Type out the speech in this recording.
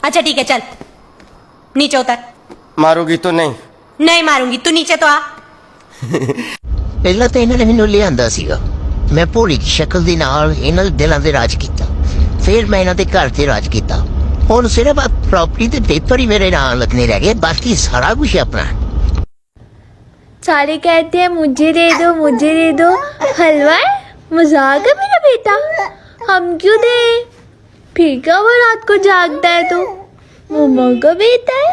अच्छा ठीक है चल नीचे उतर। मारोगी तो नहीं? नहीं मारूंगी, तू नीचे तो आ। ਪਹਿਲਾਂ ਤਾਂ ਇਹਨਾਂ ਨੇ ਮੈਨੂੰ ਲਿਆਂਦਾ ਸੀਗਾ, ਮੈਂ ਭੋਲੀ ਦੀ ਸ਼ਕਲ ਦੇ ਨਾਲ ਇਹਨਾਂ ਦੇ ਦਿਲਾਂ ਤੇ ਰਾਜ ਕੀਤਾ, ਫਿਰ ਮੈਂ ਇਹਨਾਂ ਦੇ ਘਰ ਤੇ ਰਾਜ ਕੀਤਾ। ਹੁਣ ਸਿਰਫ ਪ੍ਰਾਪਰਟੀ ਦੇ ਪੇਪਰ ਹੀ ਮੇਰੇ ਨਾਲ ਲੱਗਣੇ ਰਹਿ ਗਏ, ਬਾਕੀ ਸਾਰਾ ਕੁਝ ਆਪਣਾ। सारे कहते हैं मुझे दे दो हलवा है? मजाक है मेरा बेटा, हम क्यों दे? फिर क्या वो रात को जागता है तो मम्मा का बेटा है।